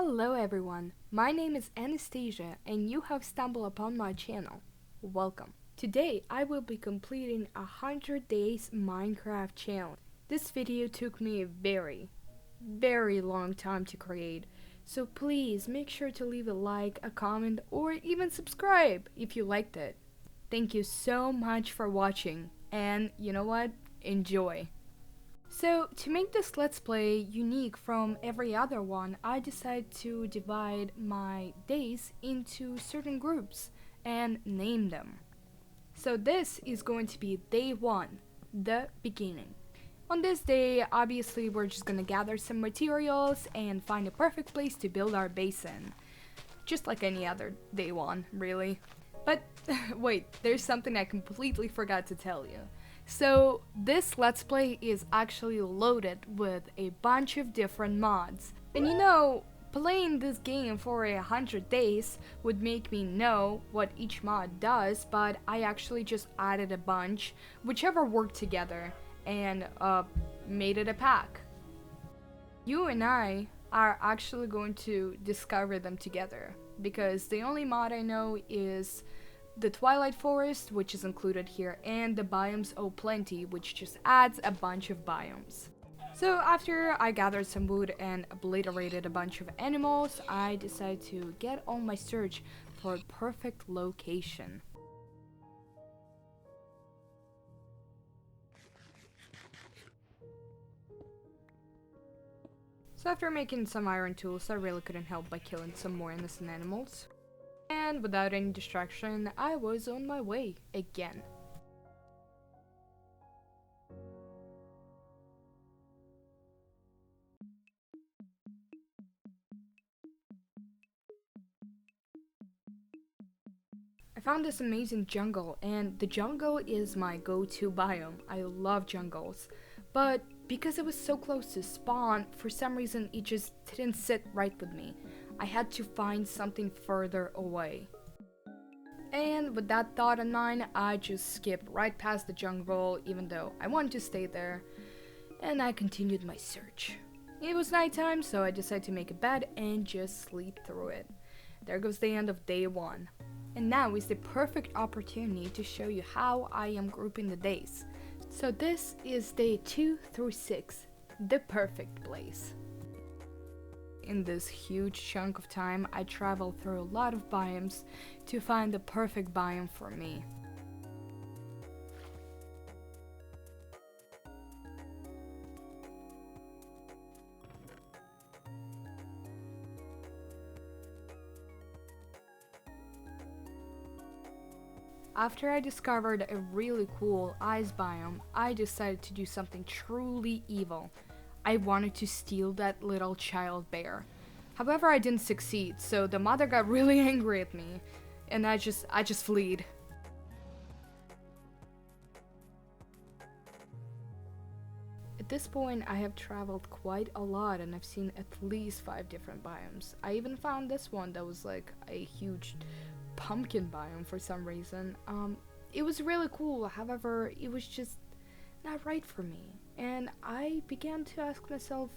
Hello everyone, my name is Anastasia and you have stumbled upon my channel. Welcome. Today I will be completing a 100 days Minecraft challenge. This video took me a very long time to create, so please make sure to leave a like, a comment, or even subscribe if you liked it. Thank you so much for watching, and you know what? Enjoy! So, to make this Let's Play unique from every other one, I decided to divide my days into certain groups and name them. So this is going to be day 1, the beginning. On this day, obviously we're just gonna gather some materials and find a perfect place to build our base in. Just like any other day 1, really. But wait, there's something I completely forgot to tell you. So this Let's Play is actually loaded with a bunch of different mods. And you know, playing this game for 100 days would make me know what each mod does, but I actually just added a bunch, whichever worked together, and made it a pack. You and I are actually going to discover them together, because the only mod I know is the Twilight Forest, which is included here, and the Biomes O Plenty, which just adds a bunch of biomes. So after I gathered some wood and obliterated a bunch of animals, I decided to get on my search for a perfect location. So after making some iron tools, I really couldn't help but killing some more innocent animals. And without any distraction, I was on my way again. I found this amazing jungle, and the jungle is my go-to biome. I love jungles, but because it was so close to spawn, for some reason it just didn't sit right with me. I had to find something further away. And with that thought in mind, I just skipped right past the jungle, even though I wanted to stay there, and I continued my search. It was nighttime, so I decided to make a bed and just sleep through it. There goes the end of day 1. And now is the perfect opportunity to show you how I am grouping the days. So this is day 2 through 6, the perfect place. In this huge chunk of time, I traveled through a lot of biomes to find the perfect biome for me. After I discovered a really cool ice biome, I decided to do something truly evil. I wanted to steal that little child bear. However, I didn't succeed, so the mother got really angry at me, and I just fled. At this point, I have traveled quite a lot, and I've seen at least 5 different biomes. I even found this one that was like a huge pumpkin biome for some reason. It was really cool, however, it was just not right for me. And I began to ask myself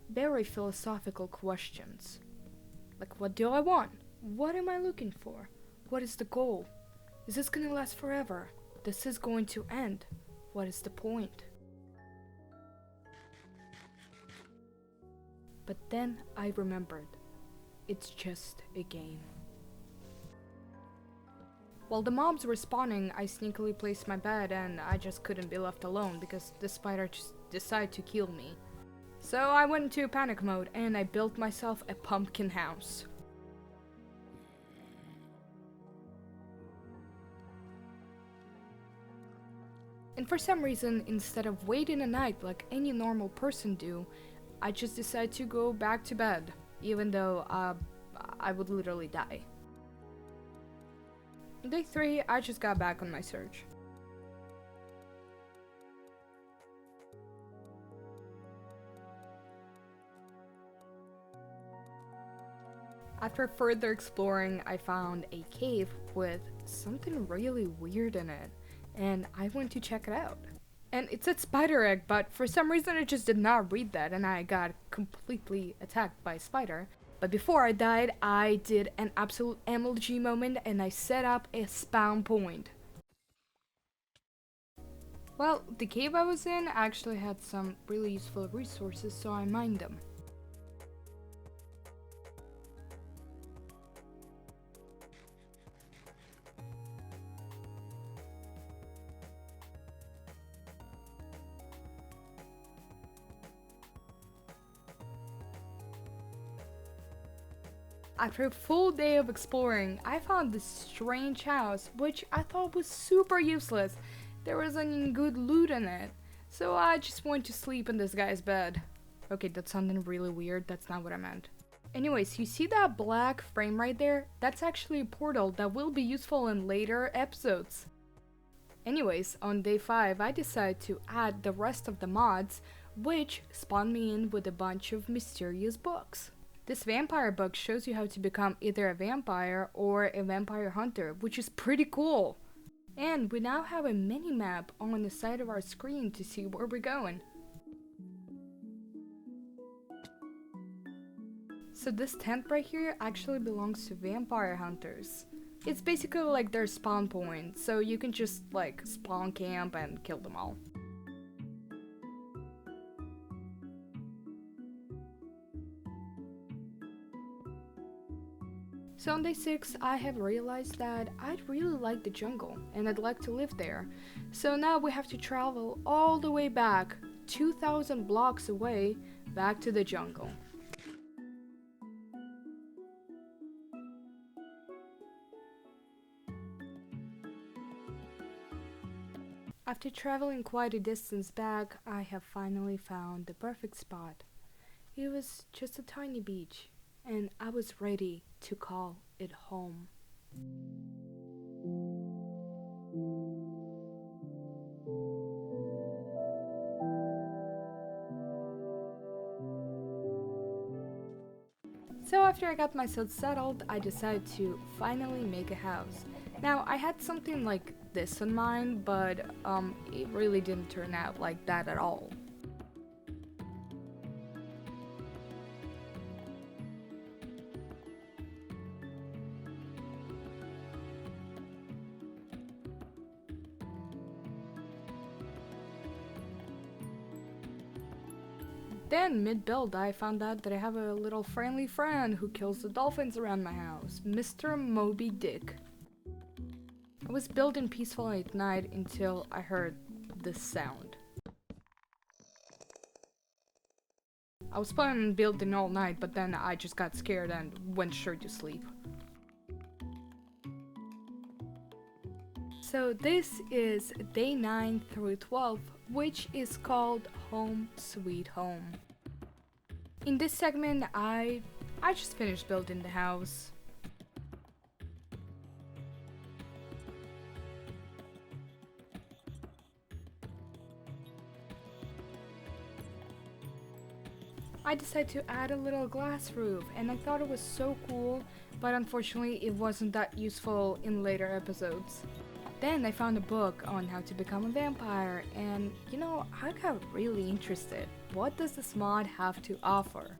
very philosophical questions. Like, what do I want? What am I looking for? What is the goal? Is this gonna last forever? This is going to end. What is the point? But then I remembered. It's just a game. While the mobs were spawning, I sneakily placed my bed, and I just couldn't be left alone because the spider just decided to kill me. So I went into panic mode and I built myself a pumpkin house. And for some reason, instead of waiting a night like any normal person do, I just decided to go back to bed, even though I would literally die. Day 3, I just got back on my search. After further exploring, I found a cave with something really weird in it, and I went to check it out. And it said spider egg, but for some reason it just did not read that, and I got completely attacked by a spider. But before I died, I did an absolute MLG moment and I set up a spawn point. Well, the cave I was in actually had some really useful resources, so I mined them. After a full day of exploring, I found this strange house, which I thought was super useless. There wasn't any good loot in it, so I just went to sleep in this guy's bed. Okay, that sounded really weird, that's not what I meant. Anyways, you see that black frame right there? That's actually a portal that will be useful in later episodes. Anyways, on day 5, I decided to add the rest of the mods, which spawned me in with a bunch of mysterious books. This vampire book shows you how to become either a vampire or a vampire hunter, which is pretty cool. And we now have a mini-map on the side of our screen to see where we're going. So this tent right here actually belongs to vampire hunters. It's basically like their spawn point, so you can just like spawn camp and kill them all. So on day 6, I have realized that I'd really like the jungle and I'd like to live there. So now we have to travel all the way back, 2,000 blocks away, back to the jungle. After traveling quite a distance back, I have finally found the perfect spot. It was just a tiny beach, and I was ready to call it home. So after I got myself settled, I decided to finally make a house. Now, I had something like this in mind, but it really didn't turn out like that at all. Then, mid-build, I found out that I have a little friendly friend who kills the dolphins around my house, Mr. Moby Dick. I was building peacefully at night until I heard this sound. I was planning on building all night, but then I just got scared and went straight to sleep. So this is day 9 through 12, which is called Home Sweet Home. In this segment, I just finished building the house. I decided to add a little glass roof, and I thought it was so cool, but unfortunately it wasn't that useful in later episodes. Then I found a book on how to become a vampire, and you know, I got really interested. What does this mod have to offer?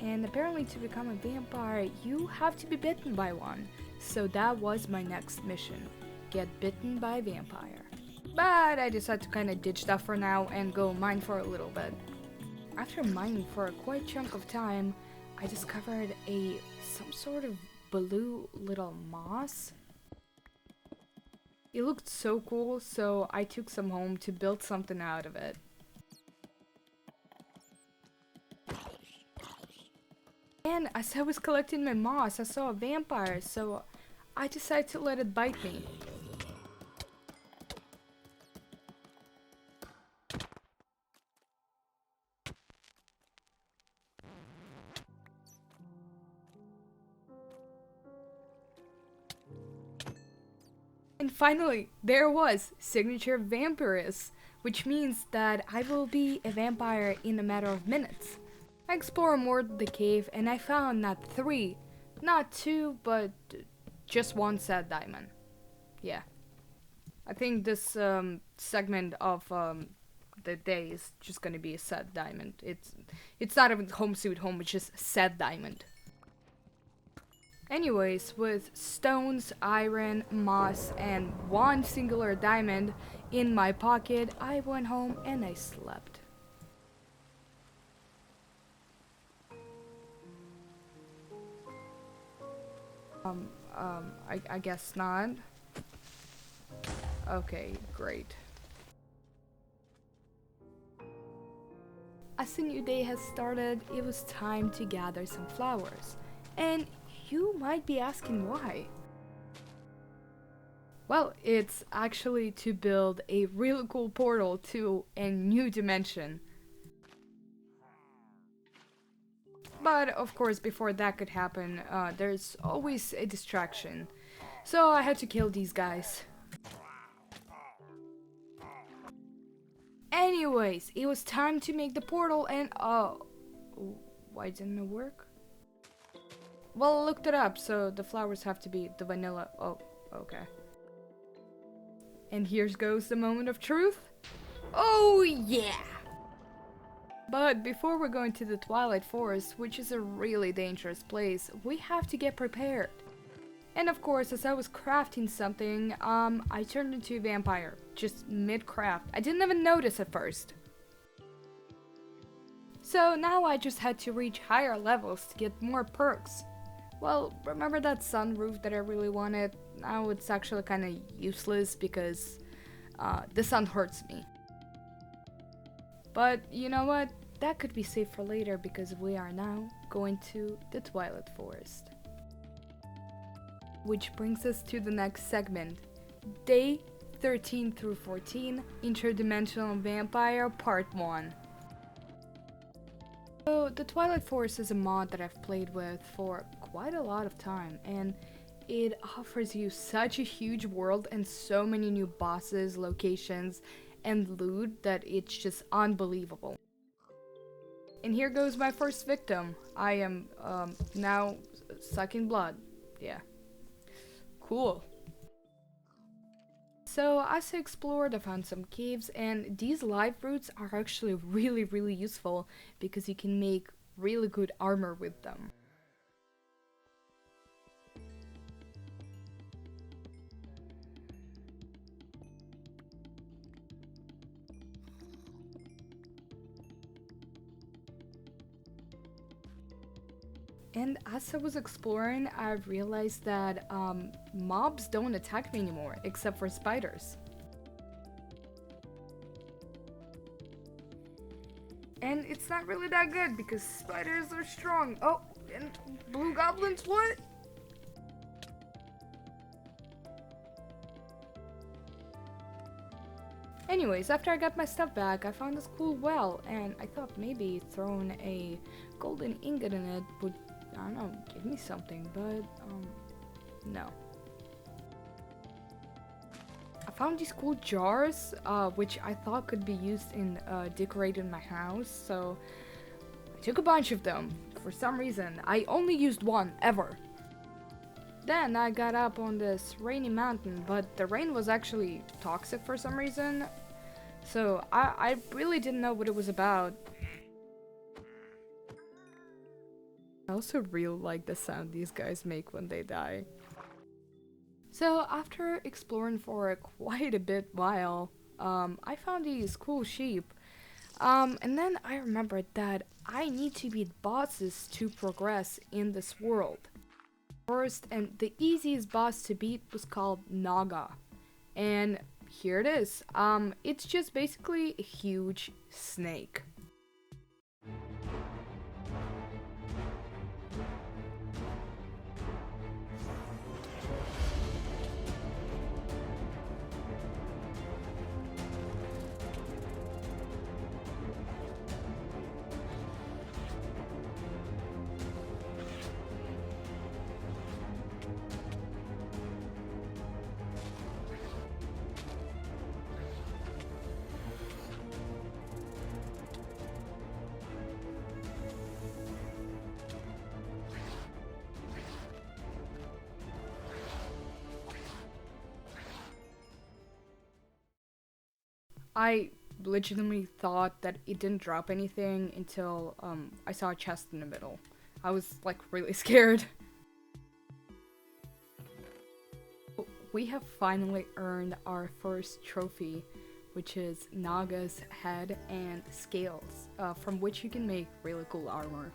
And apparently to become a vampire, you have to be bitten by one. So that was my next mission, get bitten by a vampire. But I decided to kinda ditch that for now and go mine for a little bit. After mining for a quite chunk of time, I discovered some sort of blue little moss. It looked so cool, so I took some home to build something out of it. And as I was collecting my moss, I saw a vampire, so I decided to let it bite me. And finally, there it was, signature vampiress, which means that I will be a vampire in a matter of minutes. I explored more the cave and I found not 3, not 2, but just 1 sad diamond. Yeah. I think this segment of the day is just gonna be a set diamond. It's not even home sweet home, it's just set diamond. Anyways, with stones, iron, moss, and one singular diamond in my pocket, I went home and I slept. I guess not. Okay, great. As a new day has started, it was time to gather some flowers. And you might be asking why. Well, it's actually to build a really cool portal to a new dimension. But of course, before that could happen, there's always a distraction. So I had to kill these guys. Anyways, it was time to make the portal and why didn't it work? Well, I looked it up, so the flowers have to be the vanilla. Oh, okay. And here goes the moment of truth. Oh yeah! But before we're going to the Twilight Forest, which is a really dangerous place, we have to get prepared. And of course, as I was crafting something, I turned into a vampire, just mid-craft. I didn't even notice at first. So now I just had to reach higher levels to get more perks. Well, remember that sunroof that I really wanted? Now it's actually kind of useless because the sun hurts me. But you know what? That could be saved for later because we are now going to the Twilight Forest. Which brings us to the next segment. Day 13 through 14, Interdimensional Vampire Part 1. So, the Twilight Forest is a mod that I've played with for quite a lot of time, and it offers you such a huge world and so many new bosses, locations, and loot that it's just unbelievable. And here goes my first victim. I am now sucking blood. Yeah. Cool. So as I explored, I found some caves, and these live roots are actually really useful because you can make really good armor with them. And as I was exploring, I realized that mobs don't attack me anymore, except for spiders. And it's not really that good because spiders are strong. Oh, and blue goblins, what? Anyways, after I got my stuff back, I found this cool well, and I thought maybe throwing a golden ingot in it would, I don't know, give me something, but, no. I found these cool jars, which I thought could be used in, decorating my house, so I took a bunch of them. For some reason, I only used one, ever. Then I got up on this rainy mountain, but the rain was actually toxic for some reason, so I really didn't know what it was about. I also really like the sound these guys make when they die. So after exploring for quite a bit while, I found these cool sheep. And then I remembered that I need to beat bosses to progress in this world. First, and the easiest boss to beat was called Naga. And here it is. It's just basically a huge snake. I legitimately thought that it didn't drop anything until I saw a chest in the middle. I was like really scared. We have finally earned our first trophy, which is Naga's head and scales, from which you can make really cool armor.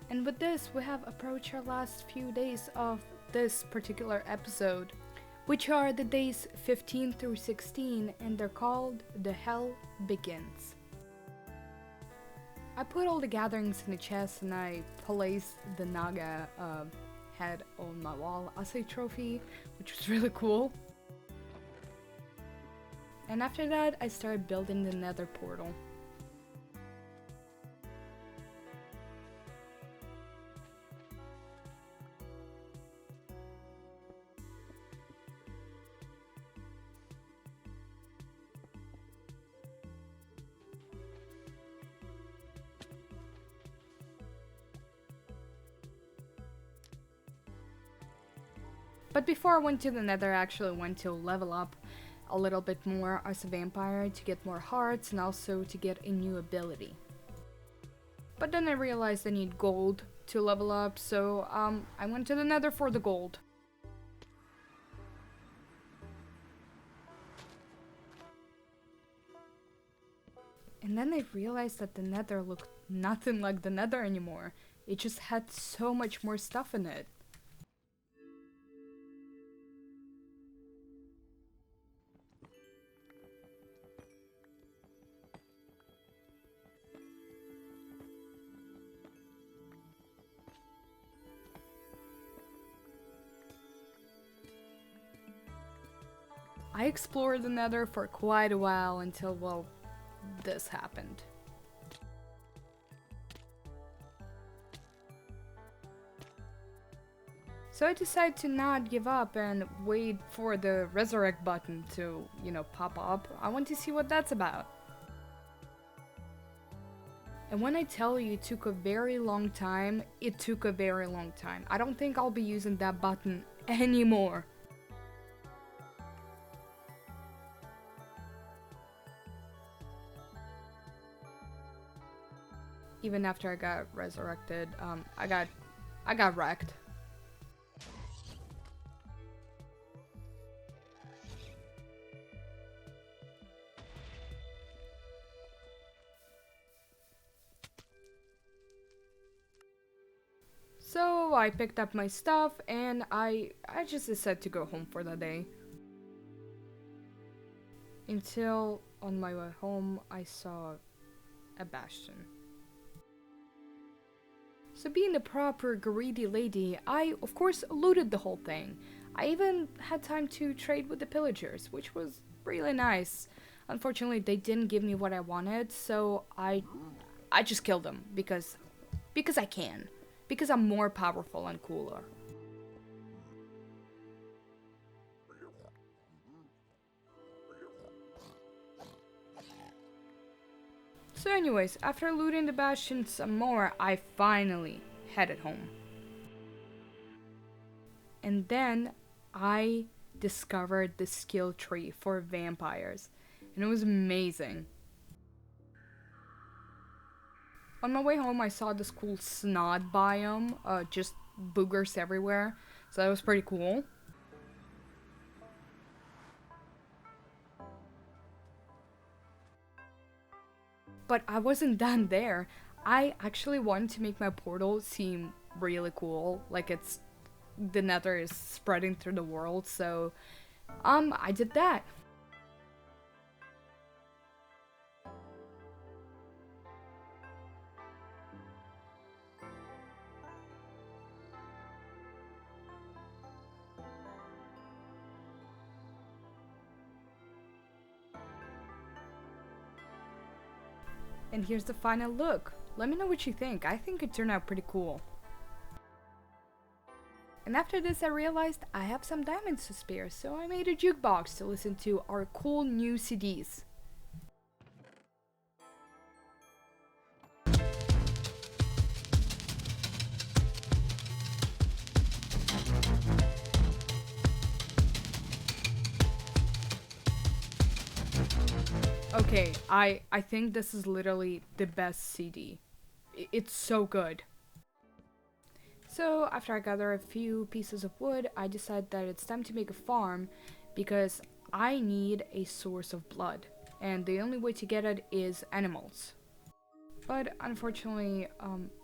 And with this, we have approached our last few days of this particular episode, which are the days 15 through 16, and they're called The Hell Begins. I put all the gatherings in the chest and I placed the Naga head on my wall as a trophy, which was really cool. And after that, I started building the Nether portal. But before I went to the Nether, I actually went to level up a little bit more as a vampire to get more hearts and also to get a new ability. But then I realized I need gold to level up, so I went to the Nether for the gold. And then I realized that the Nether looked nothing like the Nether anymore. It just had so much more stuff in it. I explored the Nether for quite a while until, well, this happened. So I decided to not give up and wait for the resurrect button to, pop up. I want to see what that's about. And when I tell you it took a very long time, it took a very long time. I don't think I'll be using that button anymore. Even after I got resurrected, I got wrecked. So I picked up my stuff and I just decided to go home for the day. Until on my way home I saw a bastion. So being the proper greedy lady, I of course looted the whole thing. I even had time to trade with the pillagers, which was really nice. Unfortunately, they didn't give me what I wanted, so I just killed them because I can. Because I'm more powerful and cooler. So anyways, after looting the bastion some more, I finally headed home. And then I discovered the skill tree for vampires, and it was amazing. On my way home, I saw this cool snot biome, just boogers everywhere, so that was pretty cool. But I wasn't done there. I actually wanted to make my portal seem really cool, like the Nether is spreading through the world, so I did that. And here's the final look. Let me know what you think. I think it turned out pretty cool. And after this I realized I have some diamonds to spare, so I made a jukebox to listen to our cool new CDs. Okay, I think this is literally the best CD. It's so good. So after I gather a few pieces of wood, I decide that it's time to make a farm because I need a source of blood, and the only way to get it is animals. But unfortunately,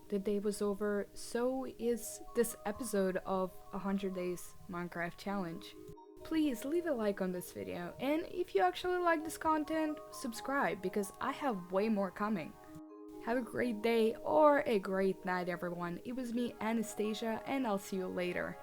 the day was over, so is this episode of 100 Days Minecraft Challenge. Please leave a like on this video, and if you actually like this content, subscribe because I have way more coming. Have a great day or a great night, everyone. It was me, Anastasia, and I'll see you later.